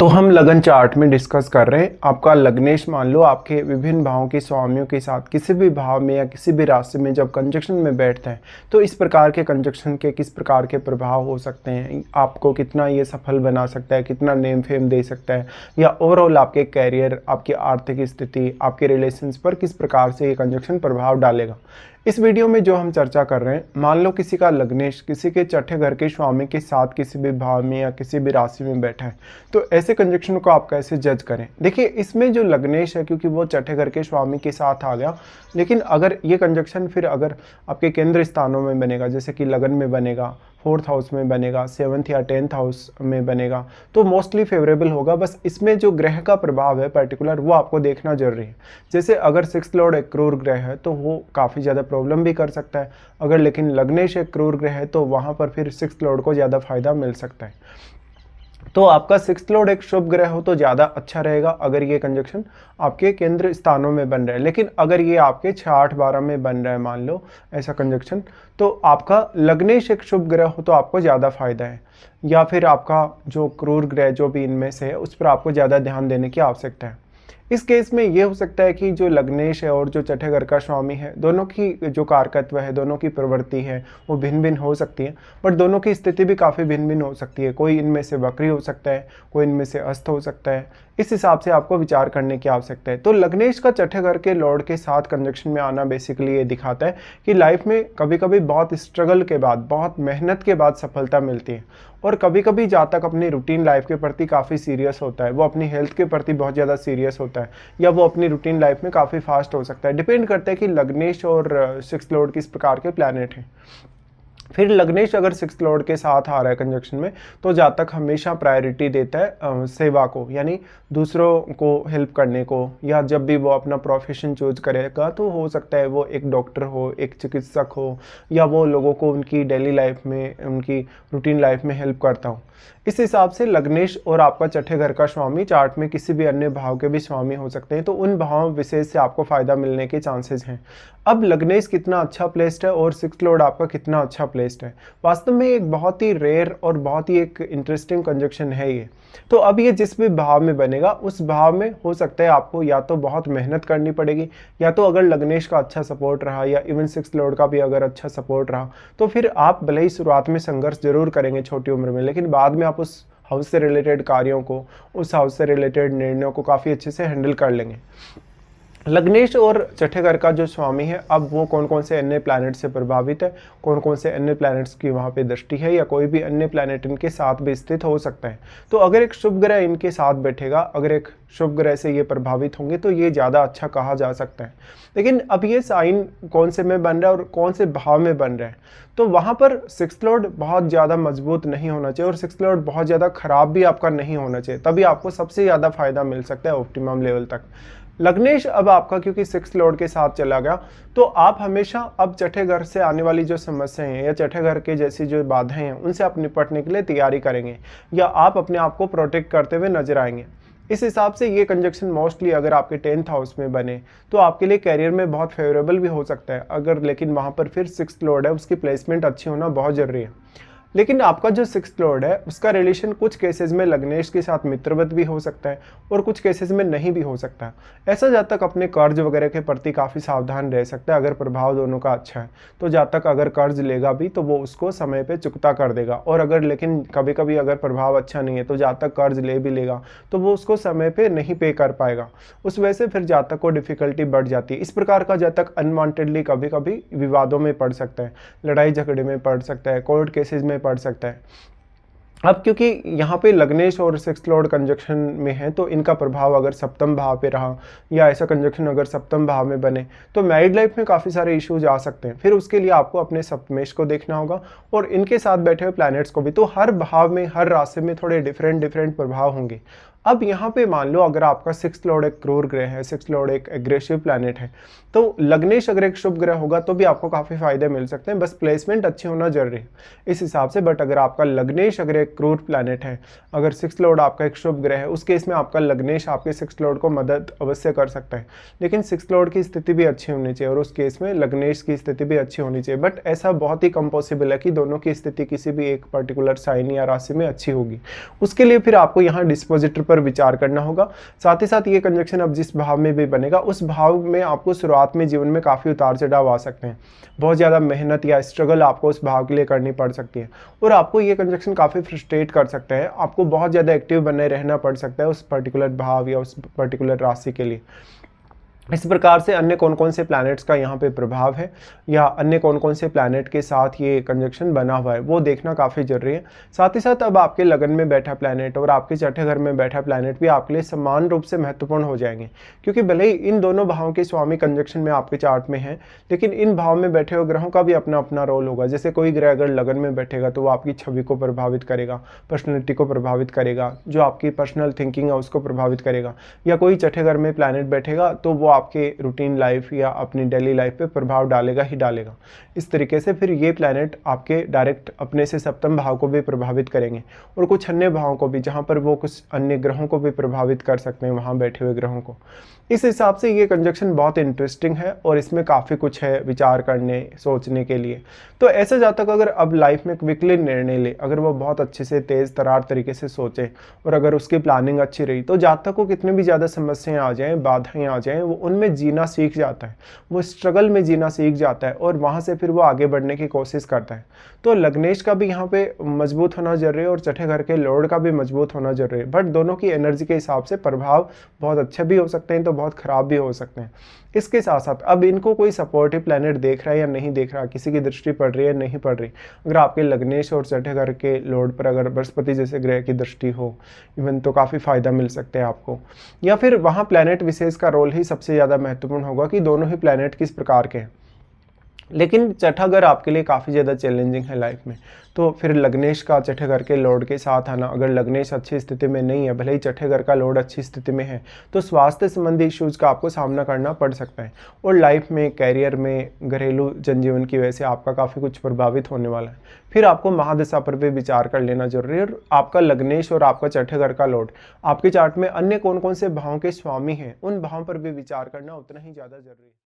तो हम लगन चार्ट में डिस्कस कर रहे हैं आपका लग्नेश। मान लो आपके विभिन्न भावों के स्वामियों के साथ किसी भी भाव में या किसी भी राशि में जब कंजक्शन में बैठते हैं तो इस प्रकार के कंजक्शन के किस प्रकार के प्रभाव हो सकते हैं, आपको कितना ये सफल बना सकता है, कितना नेम फेम दे सकता है, या ओवरऑल आपके कैरियर, आपकी आर्थिक स्थिति, आपके रिलेशंस पर किस प्रकार से ये कंजक्शन प्रभाव डालेगा। इस वीडियो में जो हम चर्चा कर रहे हैं, मान लो किसी का लग्नेश किसी के छठे घर के स्वामी के साथ किसी भी भाव में या किसी भी राशि में बैठा है, तो ऐसे कंजक्शन को आप कैसे जज करें। देखिए, इसमें जो लग्नेश है क्योंकि वो छठे घर के स्वामी के साथ आ गया, लेकिन अगर ये कंजक्शन फिर अगर आपके केंद्र स्थानों में बनेगा, जैसे कि लगन में बनेगा, 4th हाउस में बनेगा, 7th या 10th हाउस में बनेगा, तो मोस्टली फेवरेबल होगा। बस इसमें जो ग्रह का प्रभाव है पर्टिकुलर वो आपको देखना जरूरी है। जैसे अगर 6th लॉर्ड एक क्रूर ग्रह है तो वो काफ़ी ज़्यादा प्रॉब्लम भी कर सकता है, अगर लेकिन लग्नेश एक क्रूर ग्रह है तो वहाँ पर फिर 6th लॉर्ड को ज़्यादा फायदा मिल सकता है। तो आपका 6th लॉर्ड एक शुभ ग्रह हो तो ज़्यादा अच्छा रहेगा अगर ये कंजक्शन आपके केंद्र स्थानों में बन रहा है। लेकिन अगर ये आपके 6, 8, 12 में बन रहा है, मान लो ऐसा कंजक्शन, तो आपका लग्नेश एक शुभ ग्रह हो तो आपको ज़्यादा फायदा है। या फिर आपका जो क्रूर ग्रह जो भी इनमें से है उस पर आपको ज़्यादा ध्यान देने की आवश्यकता है। इस केस में ये हो सकता है कि जो लग्नेश है और जो छठे घर का स्वामी है, दोनों की जो कारकत्व है, दोनों की प्रवृत्ति है वो भिन्न भिन्न हो सकती है, बट दोनों की स्थिति भी काफ़ी भिन्न भिन्न हो सकती है। कोई इनमें से वक्री हो सकता है, कोई इनमें से अस्त हो सकता है। इस हिसाब से आपको विचार करने की आवश्यकता है। तो लग्नेश का छठे घर के लॉर्ड के साथ कंजक्शन में आना बेसिकली ये दिखाता है कि लाइफ में कभी कभी बहुत स्ट्रगल के बाद, बहुत मेहनत के बाद सफलता मिलती है, और कभी कभी जातक अपनी रूटीन लाइफ के प्रति काफ़ी सीरियस होता है, वो अपनी हेल्थ के प्रति बहुत ज़्यादा सीरियस होता है, या वो अपनी रूटीन लाइफ में काफ़ी फास्ट हो सकता है। डिपेंड करता है कि लग्नेश और 6th लॉर्ड किस प्रकार के प्लैनेट हैं। फिर लग्नेश अगर 6th लॉर्ड के साथ आ रहा है कंजक्शन में, तो जातक हमेशा प्रायोरिटी देता है सेवा को, यानी दूसरों को हेल्प करने को, या जब भी वो अपना प्रोफेशन चूज करेगा तो हो सकता है वो एक डॉक्टर हो, एक चिकित्सक हो, या वो लोगों को उनकी डेली लाइफ में, उनकी रूटीन लाइफ में हेल्प करता हो। इस हिसाब से लग्नेश और आपका छठे घर का स्वामी चार्ट में किसी भी अन्य भाव के भी स्वामी हो सकते हैं, तो उन भाव विशेष से आपको फायदा मिलने के चांसेस हैं। अब लग्नेश कितना अच्छा प्लेस्ड है और 6th लॉर्ड आपका कितना अच्छा प्लेस्ड है, वास्तव में एक बहुत ही रेयर और बहुत ही एक इंटरेस्टिंग कंजक्शन है ये। तो अब ये जिस भी भाव में बनेगा उस भाव में हो सकता है आपको या तो बहुत मेहनत करनी पड़ेगी, या तो अगर लग्नेश का अच्छा सपोर्ट रहा या इवन 6th लॉर्ड का भी अगर अच्छा सपोर्ट रहा तो फिर आप भले ही शुरुआत में संघर्ष जरूर करेंगे छोटी उम्र में, लेकिन बाद में आप उस हाउस से रिलेटेड कार्यों को, उस हाउस से रिलेटेड निर्णयों को काफ़ी अच्छे से हैंडल कर लेंगे। लग्नेश और छठे घर का जो स्वामी है, अब वो कौन कौन से अन्य प्लैनेट से प्रभावित है, कौन कौन से अन्य प्लैनेट्स की वहाँ पे दृष्टि है, या कोई भी अन्य प्लैनेट इनके साथ भी स्थित हो सकता है। तो अगर एक शुभ ग्रह इनके साथ बैठेगा, अगर एक शुभ ग्रह से ये प्रभावित होंगे तो ये ज़्यादा अच्छा कहा जा सकता है। लेकिन अब ये साइन कौन से में बन रहा है और कौन से भाव में बन रहा है, तो वहाँ पर 6th लॉर्ड बहुत ज़्यादा मजबूत नहीं होना चाहिए और 6th लॉर्ड बहुत ज़्यादा खराब भी आपका नहीं होना चाहिए, तभी आपको सबसे ज़्यादा फायदा मिल सकता है ऑप्टिमम लेवल तक। लग्नेश अब आपका क्योंकि 6th लॉर्ड के साथ चला गया, तो आप हमेशा अब छठे घर से आने वाली जो समस्याएं हैं या छठे घर के जैसी जो बाधाएं हैं उनसे आप निपटने के लिए तैयारी करेंगे, या आप अपने आप को प्रोटेक्ट करते हुए नजर आएंगे। इस हिसाब से ये कंजक्शन मोस्टली अगर आपके 10th हाउस में बने तो आपके लिए कैरियर में बहुत फेवरेबल भी हो सकता है, अगर लेकिन वहाँ पर फिर 6th लॉर्ड है, उसकी प्लेसमेंट अच्छी होना बहुत ज़रूरी है। लेकिन आपका जो 6th लॉर्ड है उसका रिलेशन कुछ केसेस में लग्नेश के साथ मित्रवत भी हो सकता है और कुछ केसेस में नहीं भी हो सकता है। ऐसा जातक अपने कर्ज वगैरह के प्रति काफ़ी सावधान रह सकता है। अगर प्रभाव दोनों का अच्छा है तो जातक अगर कर्ज लेगा भी तो वो उसको समय पे चुकता कर देगा, और अगर लेकिन कभी कभी अगर प्रभाव अच्छा नहीं है तो जातक कर्ज ले भी लेगा तो वो उसको समय पे नहीं पे कर पाएगा, उस वजह से फिर जातक को डिफिकल्टी बढ़ जाती है। इस प्रकार का जातक अनवांटेडली कभी कभी विवादों में पड़ सकता है, लड़ाई झगड़े में पड़ सकता है, कोर्ट केसेस में पड़ सकता है। अब क्योंकि यहाँ पे लग्नेश और 6th लॉर्ड कंजक्शन में है तो इनका प्रभाव अगर सप्तम भाव पे रहा, या ऐसा कंजक्शन अगर सप्तम भाव में बने तो मैरिड लाइफ में काफ़ी सारे इश्यूज आ सकते हैं। फिर उसके लिए आपको अपने सप्तमेश को देखना होगा और इनके साथ बैठे हुए प्लैनेट्स को भी। तो हर भाव में, हर राशि में थोड़े डिफरेंट प्रभाव होंगे। अब यहाँ पे मान लो अगर आपका 6th लॉर्ड एक क्रूर ग्रह है, 6th लॉर्ड एक एग्रेसिव प्लैनेट है, तो लग्नेश अगर एक शुभ ग्रह होगा तो भी आपको काफ़ी फायदे मिल सकते हैं, बस प्लेसमेंट अच्छी होना जरूरी है इस हिसाब से। बट अगर आपका लग्नेश अगर एक एक क्रूर प्लैनेट है, अगर 6th लॉर्ड आपका एक शुभ ग्रह है, उस केस में आपका लग्नेश आपके 6th लॉर्ड को मदद अवश्य कर सकता है। लेकिन 6th लॉर्ड की स्थिति भी अच्छी होनी चाहिए और उस केस में लग्नेश की स्थिति भी अच्छी होनी चाहिए। बट ऐसा बहुत ही कम पॉसिबल है कि दोनों की स्थिति किसी भी एक पर्टिकुलर साइन या राशि में अच्छी होगी। उसके लिए फिर आपको यहाँ डिस्पोजिटर पर विचार करना होगा। साथ ही साथ ये कंजक्शन अब जिस भाव में भी बनेगा उस भाव में आपको शुरुआत में जीवन में काफ़ी उतार चढ़ाव आ सकते हैं, बहुत ज़्यादा मेहनत या स्ट्रगल आपको उस भाव के लिए करनी पड़ सकती है और आपको ये कंजक्शन काफ़ी फ्रस्ट्रेट कर सकते हैं। आपको बहुत ज़्यादा एक्टिव बने रहना पड़ सकता है उस पर्टिकुलर भाव या उस पर्टिकुलर राशि के लिए। इस प्रकार से अन्य कौन कौन से प्लैनेट्स का यहाँ पे प्रभाव है या अन्य कौन कौन से प्लैनेट के साथ ये कंजक्शन बना हुआ है वो देखना काफ़ी जरूरी है। साथ ही साथ अब आपके लगन में बैठा प्लैनेट और आपके छठे घर में बैठा प्लैनेट भी आपके लिए समान रूप से महत्वपूर्ण हो जाएंगे, क्योंकि भले ही इन दोनों भावों के स्वामी कंजक्शन में आपके चार्ट में है, लेकिन इन भाव में बैठे हुए ग्रहों का भी अपना अपना रोल होगा। जैसे कोई ग्रह अगर लगन में बैठेगा तो वो आपकी छवि को प्रभावित करेगा, पर्सनैलिटी को प्रभावित करेगा, जो आपकी पर्सनल थिंकिंग है उसको प्रभावित करेगा। या कोई छठे घर में प्लैनेट बैठेगा तो वो आपके रूटीन लाइफ या अपनी डेली लाइफ पे प्रभाव डालेगा ही डालेगा। इस तरीके से फिर ये प्लैनेट आपके डायरेक्ट अपने से सप्तम भाव को भी प्रभावित करेंगे और कुछ अन्य भावों को भी, जहाँ पर वो कुछ अन्य ग्रहों को भी प्रभावित कर सकते हैं, वहाँ बैठे हुए ग्रहों को। इस हिसाब से ये कंजक्शन बहुत इंटरेस्टिंग है और इसमें काफ़ी कुछ है विचार करने सोचने के लिए। तो ऐसे जातक अगर अब लाइफ में क्विकली निर्णय ले, अगर वो बहुत अच्छे से तेज़ तरार तरीके से सोचे और अगर उसकी प्लानिंग अच्छी रही, तो जातक को कितनी भी ज़्यादा समस्याएं आ जाएं, बाधाएं आ जाएं, वो उनमें जीना सीख जाता है, वो स्ट्रगल में जीना सीख जाता है और वहाँ से फिर वो आगे बढ़ने की कोशिश करता है। तो लग्नेश का भी यहाँ पे मजबूत होना जरूरी है और छठे घर के लॉर्ड का भी मजबूत होना जरूरी है। बट दोनों की एनर्जी के हिसाब से प्रभाव बहुत अच्छे भी हो सकते हैं तो बहुत खराब भी हो सकते हैं। इसके साथ साथ अब इनको कोई सपोर्टिव प्लैनेट देख रहा है या नहीं देख रहा, किसी की दृष्टि पड़ रही है नहीं पड़ रही, अगर आपके लग्नेश और छठे घर के लॉर्ड पर अगर बृहस्पति जैसे ग्रह की दृष्टि हो इवन, तो काफ़ी फायदा मिल सकता है आपको। या फिर वहाँ प्लैनेट विशेष का रोल ही सबसे ज़्यादा महत्वपूर्ण होगा कि दोनों ही प्लैनेट किस प्रकार के हैं। लेकिन छठा घर आपके लिए काफ़ी ज़्यादा चैलेंजिंग है लाइफ में, तो फिर लग्नेश का छठे घर के लॉर्ड के साथ आना, अगर लग्नेश अच्छी स्थिति में नहीं है, भले ही छठे घर का लॉर्ड अच्छी स्थिति में है, तो स्वास्थ्य संबंधी इश्यूज़ का आपको सामना करना पड़ सकता है और लाइफ में, कैरियर में, घरेलू जनजीवन की वजह से आपका काफ़ी कुछ प्रभावित होने वाला है। फिर आपको महादशा पर भी विचार कर लेना जरूरी है और आपका लग्नेश और आपका छठे घर का लॉर्ड आपके चार्ट में अन्य कौन कौन से भावों के स्वामी हैं, उन भावों पर भी विचार करना उतना ही ज़्यादा जरूरी है।